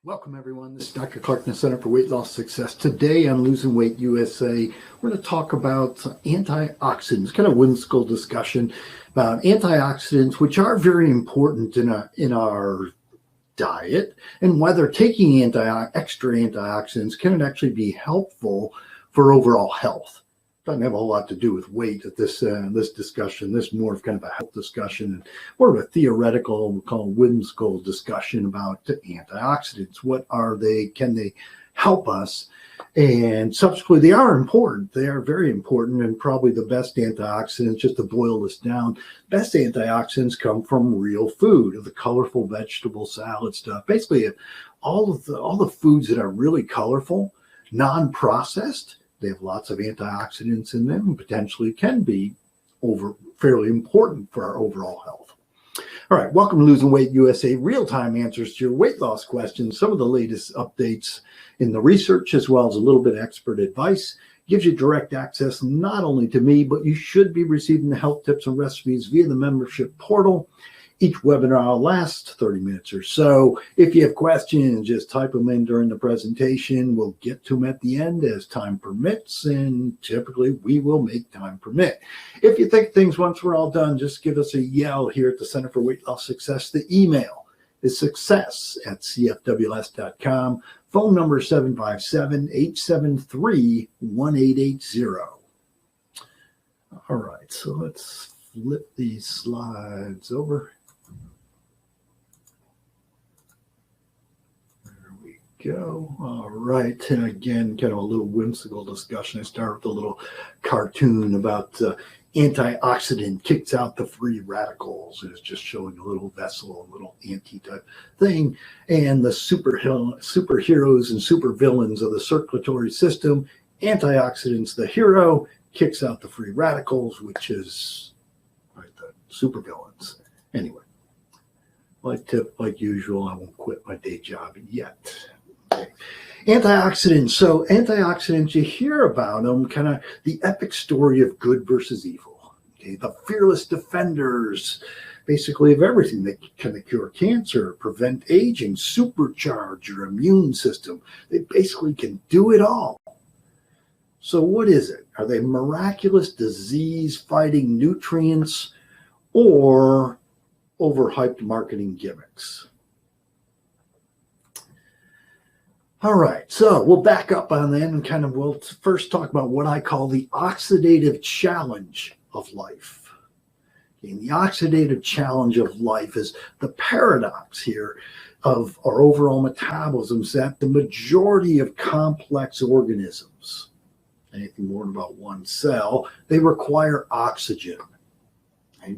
Welcome everyone, this is Dr. Clark in the Center for Weight Loss Success. Today on Losing Weight USA, we're going to talk about antioxidants, kind of whimsical discussion about antioxidants, which are very important in our diet, and whether taking extra antioxidants can actually be helpful for overall health. Doesn't have a whole lot to do with weight at this discussion. This is more of kind of a health discussion and more of a theoretical, we call whimsical discussion about antioxidants. What are they? Can they help us? And subsequently, they are important. They are very important, and probably the best antioxidants, just to boil this down, best antioxidants come from real food, the colorful vegetable salad stuff. Basically, all the foods that are really colorful, non-processed, they have lots of antioxidants in them and potentially can be fairly important for our overall health. All right, welcome to Losing Weight USA, real-time answers to your weight loss questions, some of the latest updates in the research, as well as a little bit of expert advice. Gives you direct access not only to me, but you should be receiving the health tips and recipes via the membership portal. Each webinar will last 30 minutes or so. If you have questions, just type them in during the presentation. We'll get to them at the end as time permits, and typically we will make time permit. If you think things once we're all done, just give us a yell here at the Center for Weight Loss Success. The email is success@cfws.com. Phone number 757-873-1880. All right, so let's flip these slides over. Go. All right. And again, kind of a little whimsical discussion. I start with a little cartoon about antioxidant kicks out the free radicals. It's just showing a little vessel, a little anti-type thing. And the superheroes and supervillains of the circulatory system, antioxidants, the hero, kicks out the free radicals, which is right, the supervillains. Anyway, like usual, I won't quit my day job yet. Okay. Antioxidants. So antioxidants, you hear about them, kind of the epic story of good versus evil. Okay, the fearless defenders, basically of everything. They can cure cancer, prevent aging, supercharge your immune system. They basically can do it all. So what is it? Are they miraculous disease-fighting nutrients or overhyped marketing gimmicks? All right, so we'll back up on that and we'll first talk about what I call the oxidative challenge of life. Okay, the oxidative challenge of life is the paradox here of our overall metabolism, is that the majority of complex organisms, anything more than about one cell, they require oxygen. Right?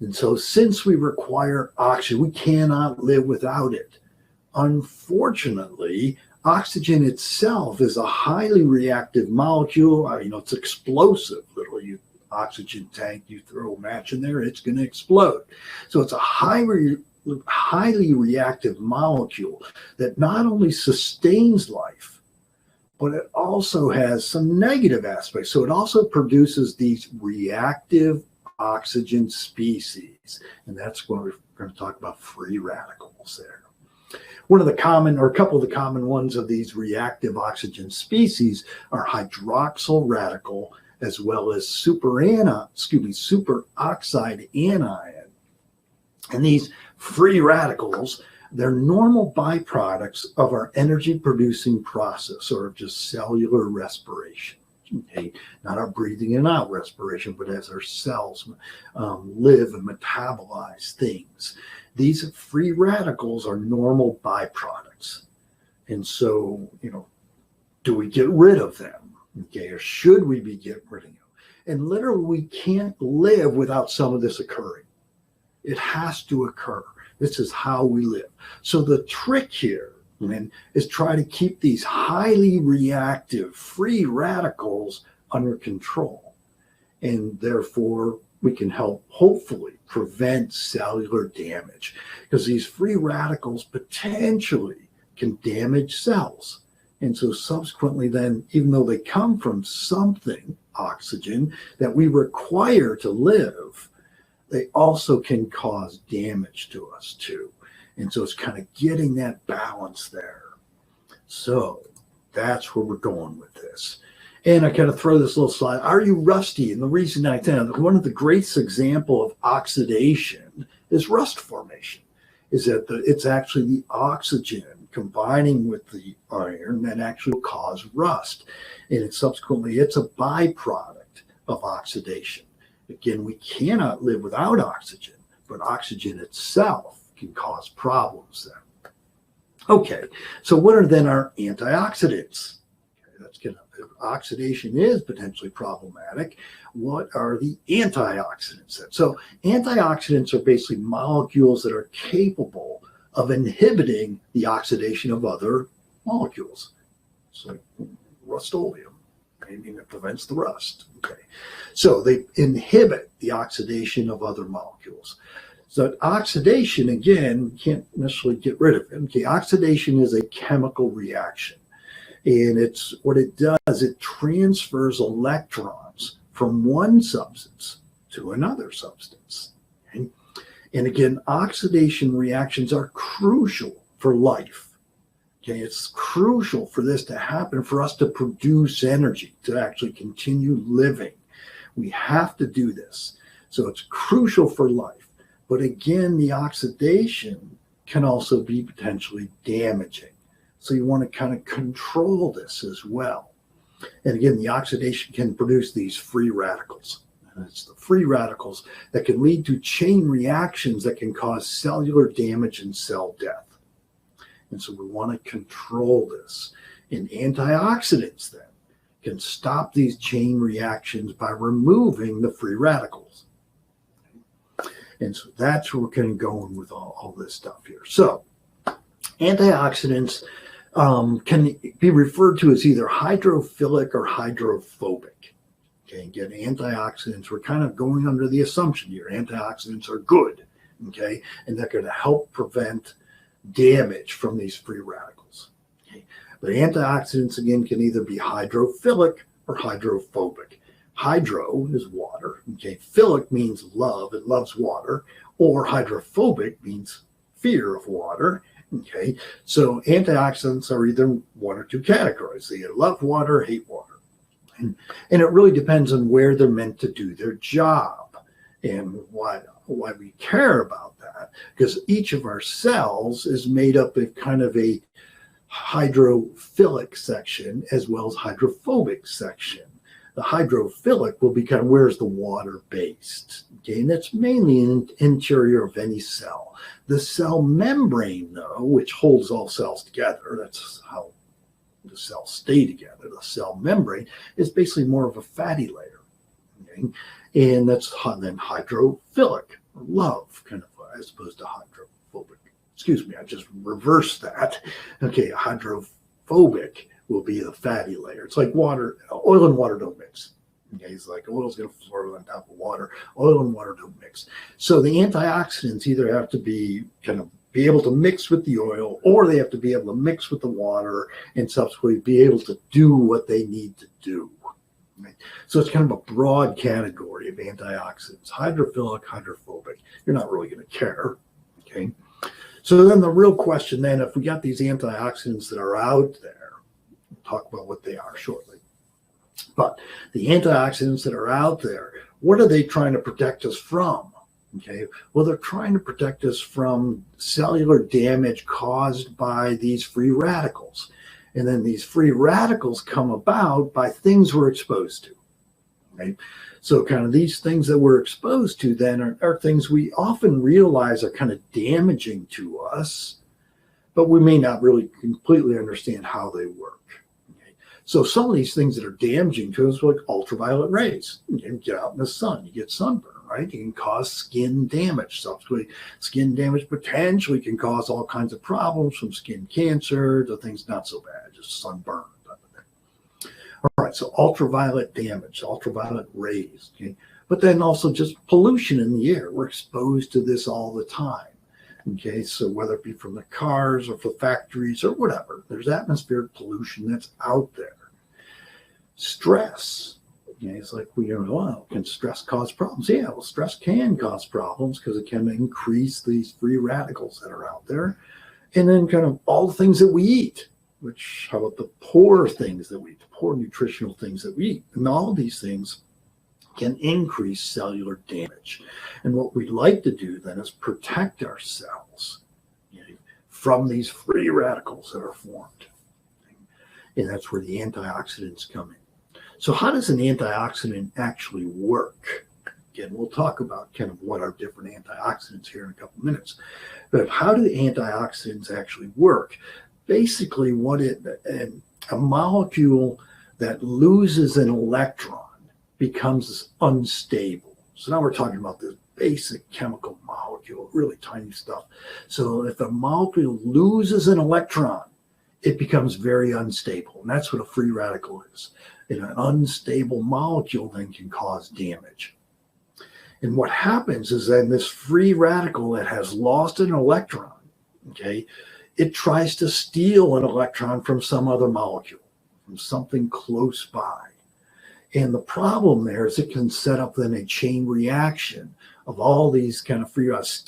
And so since we require oxygen, we cannot live without it. Unfortunately, oxygen itself is a highly reactive molecule. It's explosive. Literally, oxygen tank, you throw a match in there, it's going to explode. So it's a highly reactive molecule that not only sustains life, but it also has some negative aspects. So it also produces these reactive oxygen species, and that's what we're going to talk about, free radicals there. One of the common, or a couple of the common ones of these reactive oxygen species are hydroxyl radical, as well as superoxide anion. And these free radicals, they're normal byproducts of our energy producing process, or of just cellular respiration. Okay, not our breathing in and out respiration, but as our cells live and metabolize things. These free radicals are normal byproducts. And so, do we get rid of them? Okay, or should we be getting rid of them? And literally, we can't live without some of this occurring. It has to occur. This is how we live. So the trick here is try to keep these highly reactive free radicals under control. And therefore, we can help, hopefully, prevent cellular damage, because these free radicals potentially can damage cells. And so subsequently then, even though they come from something, oxygen, that we require to live, they also can cause damage to us too. And so it's kind of getting that balance there. So that's where we're going with this. And I kind of throw this little slide. Are you rusty? And the reason I think one of the greatest example of oxidation is rust formation, is that it's actually the oxygen combining with the iron that actually will cause rust. And it's a byproduct of oxidation. Again, we cannot live without oxygen, but oxygen itself can cause problems then. Okay, so what are then our antioxidants? Okay, oxidation is potentially problematic. What are the antioxidants then? So antioxidants are basically molecules that are capable of inhibiting the oxidation of other molecules. It's like Rust-Oleum. I mean, it prevents the rust. Okay, so they inhibit the oxidation of other molecules. So oxidation, again, can't necessarily get rid of it. Okay, oxidation is a chemical reaction. And it's what it does, it transfers electrons from one substance to another substance. Okay? And again, oxidation reactions are crucial for life. Okay, it's crucial for this to happen, for us to produce energy, to actually continue living. We have to do this. So it's crucial for life. But again, the oxidation can also be potentially damaging. So you want to kind of control this as well. And again, the oxidation can produce these free radicals. And it's the free radicals that can lead to chain reactions that can cause cellular damage and cell death. And so we want to control this. And antioxidants then can stop these chain reactions by removing the free radicals. And so that's where we're kind of going with all this stuff here. So antioxidants can be referred to as either hydrophilic or hydrophobic. Okay, again, antioxidants, we're kind of going under the assumption here, antioxidants are good, okay, and they're going to help prevent damage from these free radicals. Okay, but antioxidants, again, can either be hydrophilic or hydrophobic. Hydro is water, okay, philic means love, it loves water, or hydrophobic means fear of water. Okay, so antioxidants are either one or two categories. They either love water or hate water. And it really depends on where they're meant to do their job and why we care about that. Because each of our cells is made up of kind of a hydrophilic section as well as hydrophobic section. The hydrophilic will be kind of where's the water based. Okay, and that's mainly in the interior of any cell. The cell membrane, though, which holds all cells together, that's how the cells stay together. The cell membrane is basically more of a fatty layer. Okay, and that's then hydrophilic, or love, kind of, as opposed to hydrophobic. Excuse me, I just reversed that. Okay, hydrophobic will be the fatty layer. It's like water, oil and water don't mix. Okay, it's like oil's going to float on top of water. Oil and water don't mix. So the antioxidants either have to be able to mix with the oil, or they have to be able to mix with the water and subsequently be able to do what they need to do. Right? So it's kind of a broad category of antioxidants, hydrophilic, hydrophobic. You're not really going to care. Okay. So then the real question then, if we got these antioxidants that are out there, we'll talk about what they are shortly. But the antioxidants that are out there, what are they trying to protect us from? Okay, well, they're trying to protect us from cellular damage caused by these free radicals. And then these free radicals come about by things we're exposed to. Right? So kind of these things that we're exposed to then are things we often realize are kind of damaging to us, but we may not really completely understand how they work. So some of these things that are damaging to us, like ultraviolet rays, you can get out in the sun, you get sunburn, right? You can cause skin damage. Subsequently, skin damage potentially can cause all kinds of problems, from skin cancer to things not so bad, just sunburn. All right, so ultraviolet damage, ultraviolet rays, okay? But then also just pollution in the air. We're exposed to this all the time. Okay, so whether it be from the cars or from factories or whatever, there's atmospheric pollution that's out there. Stress, Yeah, it's like, well, can stress cause problems? Yeah, well, stress can cause problems because it can increase these free radicals that are out there. And then kind of all the things that we eat, which, how about the poor things that we eat, the poor nutritional things that we eat? And all these things can increase cellular damage. And what we'd like to do then is protect our cells, from these free radicals that are formed. And that's where the antioxidants come in. So how does an antioxidant actually work? Again, we'll talk about kind of what are different antioxidants here in a couple minutes. But how do the antioxidants actually work? Basically, a molecule that loses an electron becomes unstable. So now we're talking about this basic chemical molecule, really tiny stuff. So if a molecule loses an electron, it becomes very unstable. And that's what a free radical is. And an unstable molecule then can cause damage. And what happens is then this free radical that has lost an electron, okay, it tries to steal an electron from some other molecule, from something close by. And the problem there is it can set up then a chain reaction of all these kind of free radicals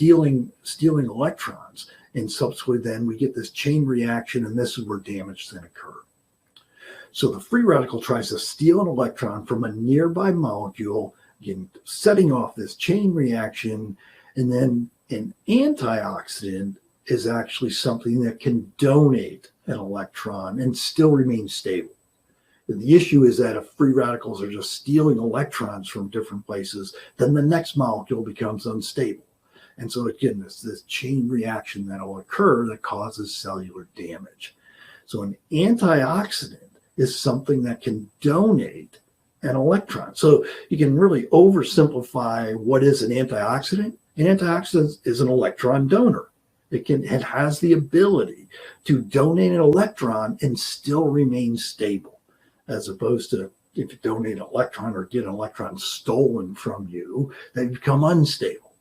stealing electrons. And subsequently then we get this chain reaction, and this is where damage then occurs. So the free radical tries to steal an electron from a nearby molecule, again, setting off this chain reaction. And then an antioxidant is actually something that can donate an electron and still remain stable. And the issue is that if free radicals are just stealing electrons from different places, then the next molecule becomes unstable. And so again, this chain reaction that will occur that causes cellular damage. So an antioxidant is something that can donate an electron. So you can really oversimplify what is an antioxidant. An antioxidant is an electron donor. It has the ability to donate an electron and still remain stable, as opposed to if you donate an electron or get an electron stolen from you, they become unstable.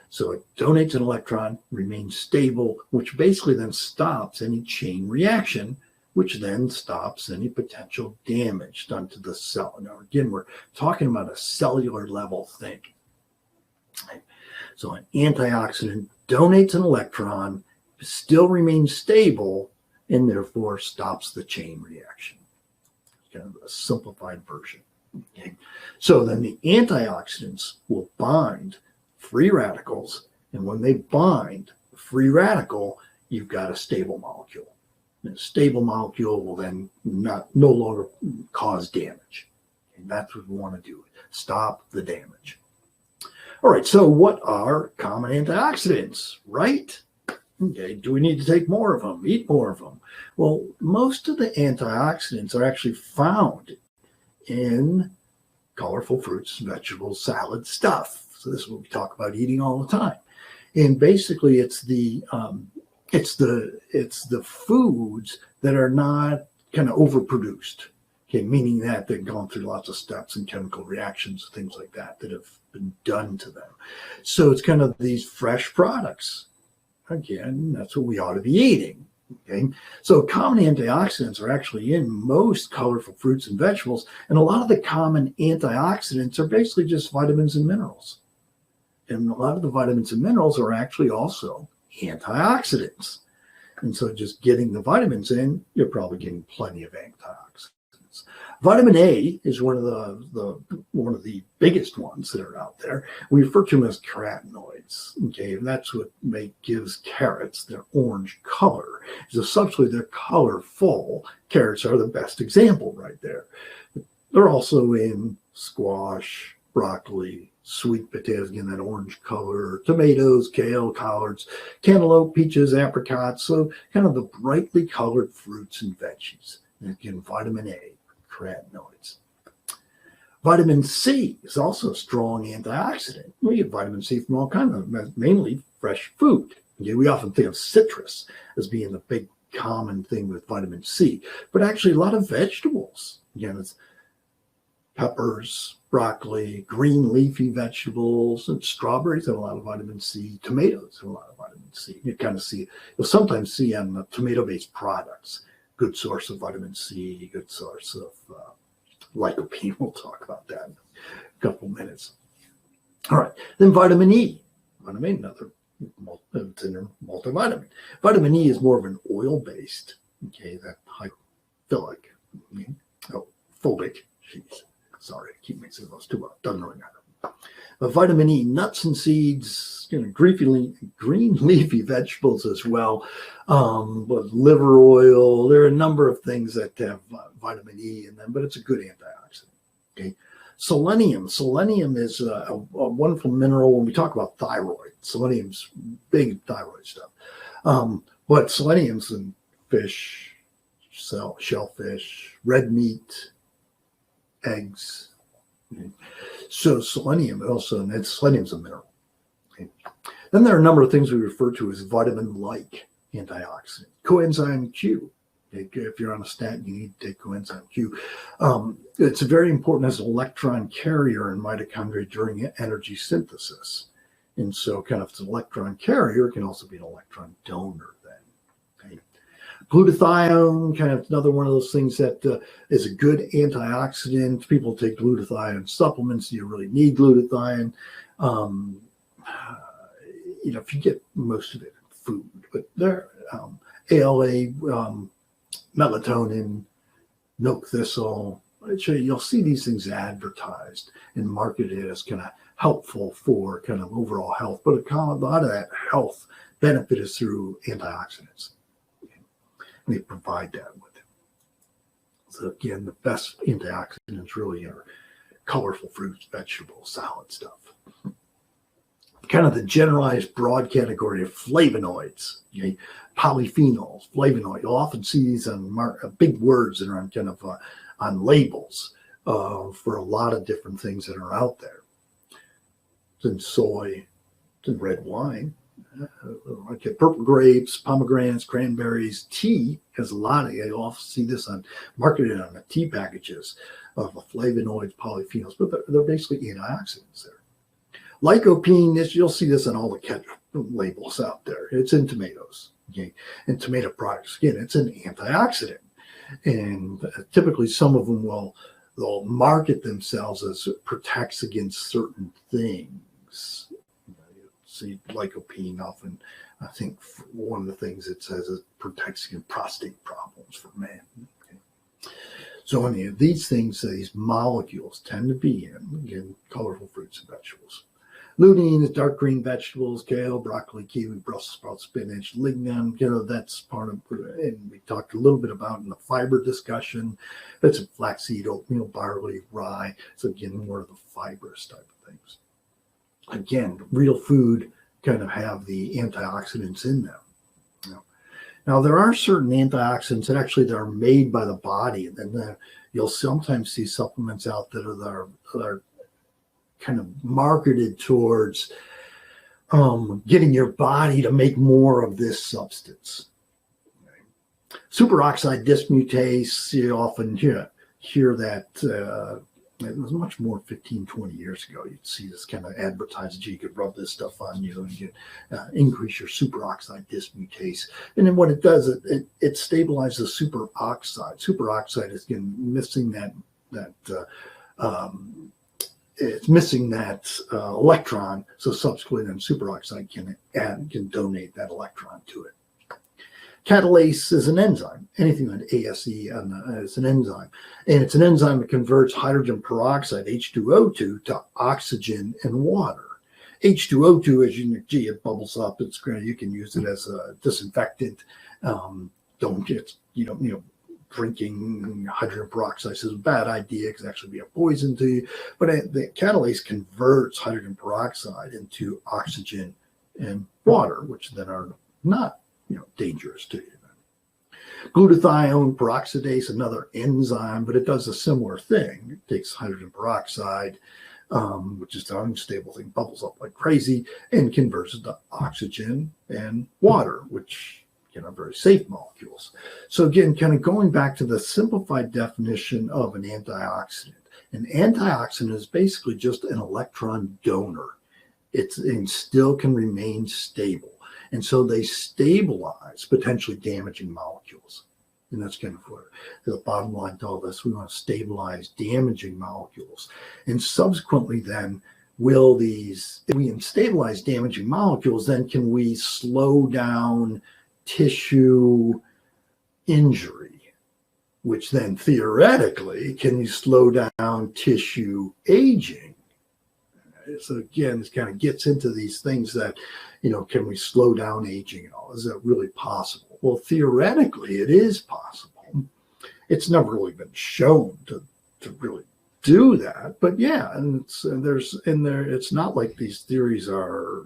So it donates an electron, remains stable, which basically then stops any chain reaction, which then stops any potential damage done to the cell. Now, again, we're talking about a cellular level thing. So an antioxidant donates an electron, still remains stable, and therefore stops the chain reaction. Kind of a simplified version. Okay. So then the antioxidants will bind free radicals, and when they bind the free radical, you've got a stable molecule. And a stable molecule will then no longer cause damage. And that's what we want to do, stop the damage. All right, so what are common antioxidants, right? Okay, do we need to take more of them, eat more of them? Well, most of the antioxidants are actually found in colorful fruits, vegetables, salad stuff. So this is what we talk about eating all the time. And basically it's the foods that are not kind of overproduced. Okay, meaning that they've gone through lots of steps and chemical reactions, things like that have been done to them. So it's kind of these fresh products. Again, that's what we ought to be eating. Okay, so common antioxidants are actually in most colorful fruits and vegetables, and a lot of the common antioxidants are basically just vitamins and minerals. And a lot of the vitamins and minerals are actually also antioxidants. And so just getting the vitamins in, you're probably getting plenty of antioxidants. Vitamin A is one of the biggest ones that are out there. We refer to them as carotenoids. Okay, and that's what gives carrots their orange color. So subsequently, they're colorful. Carrots are the best example right there. They're also in squash, broccoli, sweet potatoes, again, that orange color, tomatoes, kale, collards, cantaloupe, peaches, apricots. So kind of the brightly colored fruits and veggies. And again, vitamin A, carotenoids. Vitamin C is also a strong antioxidant. We get vitamin C from all kinds of, mainly fresh food. Okay, we often think of citrus as being the big common thing with vitamin C, but actually a lot of vegetables. Again, it's peppers, broccoli, green leafy vegetables, and strawberries have a lot of vitamin C. Tomatoes have a lot of vitamin C. You'll sometimes see on the tomato-based products, good source of vitamin C, good source of lycopene. We'll talk about that in a couple of minutes. All right, then vitamin E. Another multivitamin. Vitamin E is more of an oil-based, okay, that hydrophilic, phobic. Jeez, sorry, I keep mixing those two up. Doesn't really matter. But vitamin E, nuts and seeds, green leafy vegetables as well, but liver oil. There are a number of things that have vitamin E in them, but it's a good antioxidant. Okay. Selenium. Selenium is a wonderful mineral when we talk about thyroid. Selenium's big thyroid stuff. But selenium's in fish, shellfish, red meat, eggs. Okay. So selenium also, and selenium's a mineral. Okay. Then there are a number of things we refer to as vitamin-like antioxidant. Coenzyme Q. If you're on a statin, you need to take coenzyme Q. It's very important as an electron carrier in mitochondria during energy synthesis. And so kind of it's an electron carrier, it can also be an electron donor then. Okay. Glutathione, kind of another one of those things that is a good antioxidant. People take glutathione supplements. Do you really need glutathione? If you get most of it in food, but there, ALA, melatonin, milk thistle. You'll see these things advertised and marketed as kind of helpful for kind of overall health, but a lot of that health benefit is through antioxidants. And they provide that with it. So again, the best antioxidants really are colorful fruits, vegetables, salad stuff. Kind of the generalized broad category of flavonoids, okay? Polyphenols, flavonoid. You'll often see these on big words that are on kind of on labels for a lot of different things that are out there. It's in soy, it's in red wine, okay, purple grapes, pomegranates, cranberries. Tea has a lot of. You'll often see this marketed on the tea packages of flavonoids, polyphenols, but they're basically antioxidants there. Lycopene, you'll see this on all the ketchup labels out there. It's in tomatoes, okay, and tomato products. Again, it's an antioxidant, and typically some of them they'll market themselves as it protects against certain things. You see lycopene often. I think one of the things it says it protects against prostate problems for men. Okay. So any of these things, these molecules tend to be in, again, colorful fruits and vegetables. Lutein is dark green vegetables, kale, broccoli, kiwi, Brussels sprouts, spinach, lignan. That's part of, and we talked a little bit about in the fiber discussion. That's flaxseed, oatmeal, barley, rye. So again, more of the fibrous type of things. Again, real food kind of have the antioxidants in them. Now there are certain antioxidants that actually are made by the body, and then you'll sometimes see supplements out that are kind of marketed towards getting your body to make more of this substance. Okay. Superoxide dismutase, you often hear that it was much more 15, 20 years ago. You'd see this kind of advertised, you could rub this stuff on you and you increase your superoxide dismutase. And then what it does, it stabilizes superoxide. Superoxide is again missing it's missing that electron, so subsequently then superoxide can donate that electron to it. Catalase is an enzyme. Anything with ASE is an enzyme. And it's an enzyme that converts hydrogen peroxide, H2O2, to oxygen and water. H2O2, as it bubbles up. It's great. You can use it as a disinfectant. Drinking hydrogen peroxide is a bad idea because it actually be a poison to you. But the catalase converts hydrogen peroxide into oxygen and water, which then are not dangerous to you. Glutathione peroxidase, another enzyme, but it does a similar thing. It takes hydrogen peroxide, which is an unstable thing, bubbles up like crazy, and converts it to oxygen and water, which are very safe molecules. So again, kind of going back to the simplified definition of an antioxidant. An antioxidant is basically just an electron donor. And still can remain stable. And so they stabilize potentially damaging molecules. And that's kind of what the bottom line told us. We want to stabilize damaging molecules. And subsequently then, if we can stabilize damaging molecules, then can we slow down tissue injury, which then theoretically can you slow down tissue aging? So again, this kind of gets into these things that, can we slow down aging and all? Is that really possible? Well, theoretically, it is possible. It's never really been shown to really do that, but yeah, and it's not like these theories are,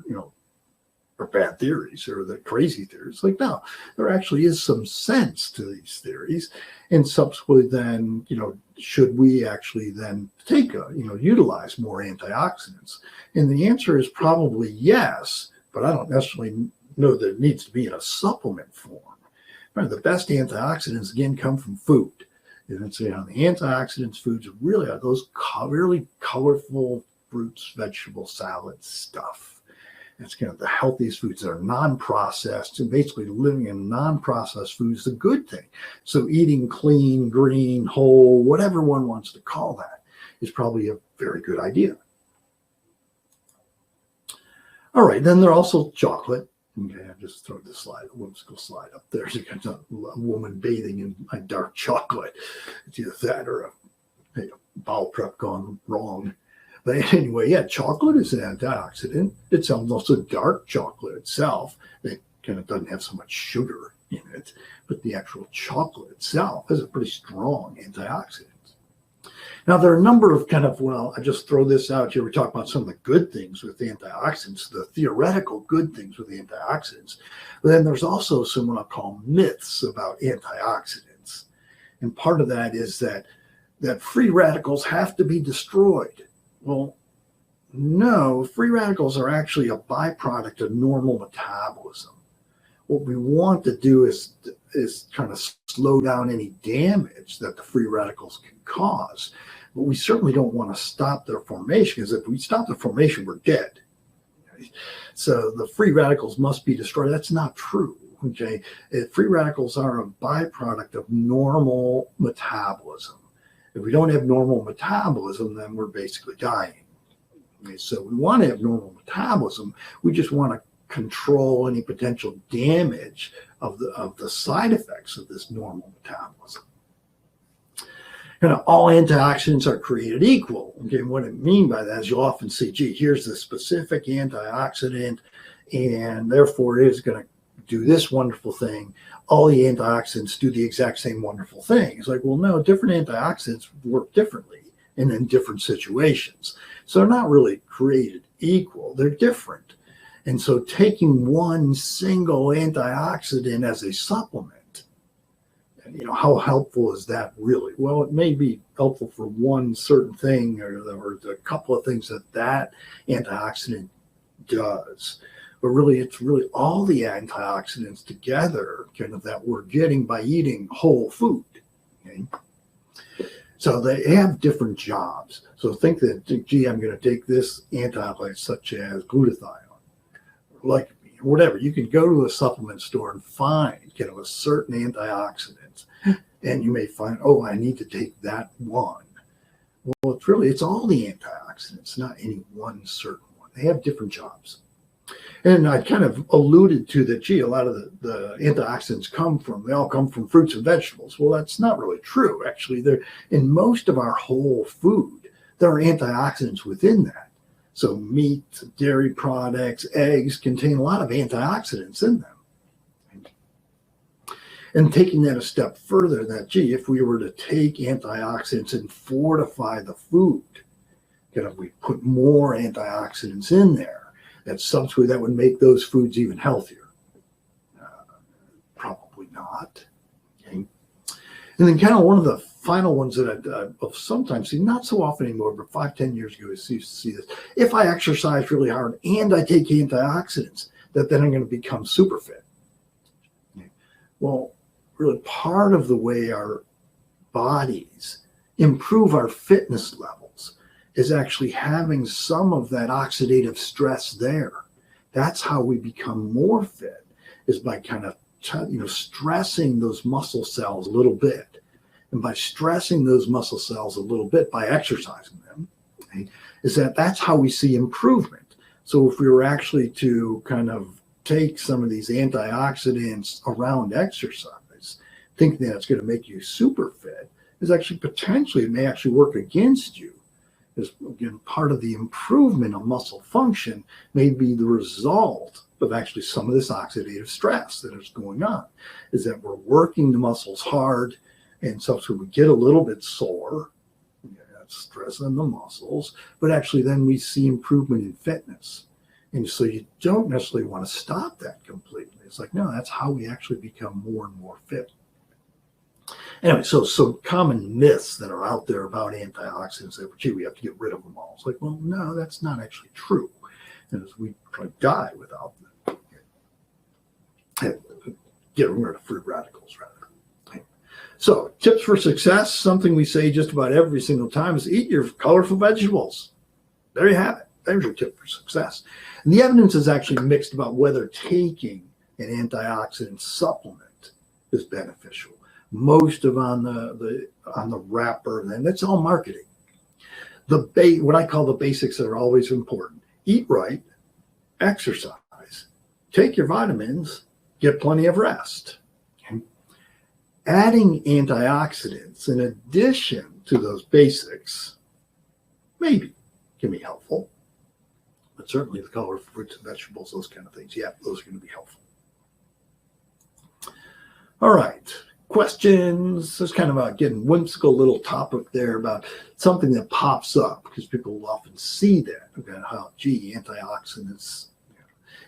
are bad theories or the crazy theories. Like, no, there actually is some sense to these theories. And subsequently then, should we actually then utilize more antioxidants? And the answer is probably yes, but I don't necessarily know that it needs to be in a supplement form. Right, the best antioxidants, again, come from food. And the antioxidants foods really are those really colorful fruits, vegetables, salads, stuff. It's kind of the healthiest foods that are non-processed, and basically living in non-processed foods is a good thing. So eating clean, green, whole, whatever one wants to call that, is probably a very good idea. All right, then there's also chocolate. Okay, I just throw this slide, a whimsical slide up there. So you got a woman bathing in a dark chocolate. It's either that or a bowel prep gone wrong. But anyway, yeah, chocolate is an antioxidant. It's almost a dark chocolate itself. It kind of doesn't have so much sugar in it, but the actual chocolate itself has a pretty strong antioxidant. Now, there are a number of I just throw this out here. We talk about some of the good things with antioxidants, the theoretical good things with antioxidants. But then there's also some what I call myths about antioxidants. And part of that is that free radicals have to be destroyed. Well, no, free radicals are actually a byproduct of normal metabolism. What we want to do is kind of slow down any damage that the free radicals can cause. But we certainly don't want to stop their formation, because if we stop the formation, we're dead. Okay? So the free radicals must be destroyed. That's not true. Okay, free radicals are a byproduct of normal metabolism. If we don't have normal metabolism, then we're basically dying. Okay, so we want to have normal metabolism. We just want to control any potential damage of the side effects of this normal metabolism. All antioxidants are created equal. Okay, what I mean by that is you'll often see, here's the specific antioxidant, and therefore it is going to do this wonderful thing. All the antioxidants do the exact same wonderful thing. It's like, well, no, different antioxidants work differently and in different situations. So they're not really created equal. They're different. And so taking one single antioxidant as a supplement, how helpful is that really? Well, it may be helpful for one certain thing or a couple of things that antioxidant does. But really, it's really all the antioxidants together that we're getting by eating whole food. Okay? So they have different jobs. So think that, I'm going to take this antioxidant such as glutathione, like whatever. You can go to a supplement store and find a certain antioxidant, and you may find, I need to take that one. Well, it's all the antioxidants, not any one certain one. They have different jobs. And I kind of alluded to that, a lot of the antioxidants they all come from fruits and vegetables. Well, that's not really true. Actually, in most of our whole food, there are antioxidants within that. So meat, dairy products, eggs contain a lot of antioxidants in them. And taking that a step further, if we were to take antioxidants and fortify the food, if we put more antioxidants in there, that would make those foods even healthier. Probably not. Okay. And then one of the final ones that I've sometimes seen, not so often anymore, but 5-10 years ago, I used to see this. If I exercise really hard and I take antioxidants, then I'm going to become super fit. Okay. Well, really part of the way our bodies improve our fitness levels is actually having some of that oxidative stress there. That's how we become more fit, is by stressing those muscle cells a little bit. And by stressing those muscle cells a little bit, by exercising them, okay, that's how we see improvement. So if we were actually to kind of take some of these antioxidants around exercise, thinking that it's going to make you super fit, is actually potentially, it may actually work against you. Because again, part of the improvement of muscle function may be the result of actually some of this oxidative stress that is going on, is that we're working the muscles hard, and so we get a little bit sore, that's stress on the muscles, but actually then we see improvement in fitness. And so you don't necessarily want to stop that completely. It's like, no, that's how we actually become more and more fit. Anyway, so common myths that are out there about antioxidants that, gee, we have to get rid of them all. It's like, well, no, that's not actually true. And we die without them. Getting rid of free radicals, rather. So tips for success, something we say just about every single time, is eat your colorful vegetables. There you have it. There's your tip for success. And the evidence is actually mixed about whether taking an antioxidant supplement is beneficial. Most of on the wrapper, and that's all marketing. What I call the basics that are always important: eat right, exercise, take your vitamins, get plenty of rest. Okay? Adding antioxidants in addition to those basics maybe can be helpful, but certainly the color of fruits and vegetables, those kind of things, yeah, those are going to be helpful. All right. Questions. There's kind of a, again, whimsical little topic there about something that pops up because people will often see that, okay, how, gee, antioxidants.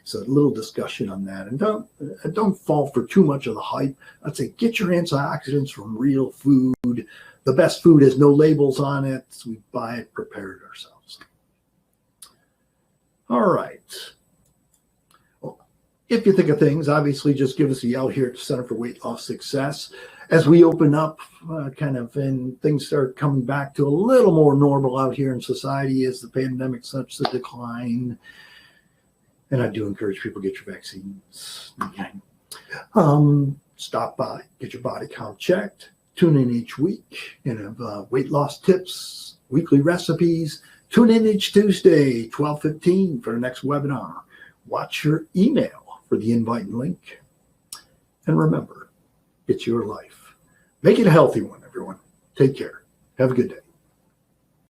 So a little discussion on that, and don't fall for too much of the hype. I'd say get your antioxidants from real food. The best food has no labels on it. So we buy it prepared ourselves. All right. If you think of things, obviously just give us a yell here at the Center for Weight Loss Success. As we open up and things start coming back to a little more normal out here in society as the pandemic starts to decline. And I do encourage people to get your vaccines. Okay. Stop by, get your body count checked, tune in each week and have weight loss tips, weekly recipes. Tune in each Tuesday, 12:15 for the next webinar. Watch your email for the invite and link. And remember, it's your life. Make it a healthy one, everyone. Take care. Have a good day.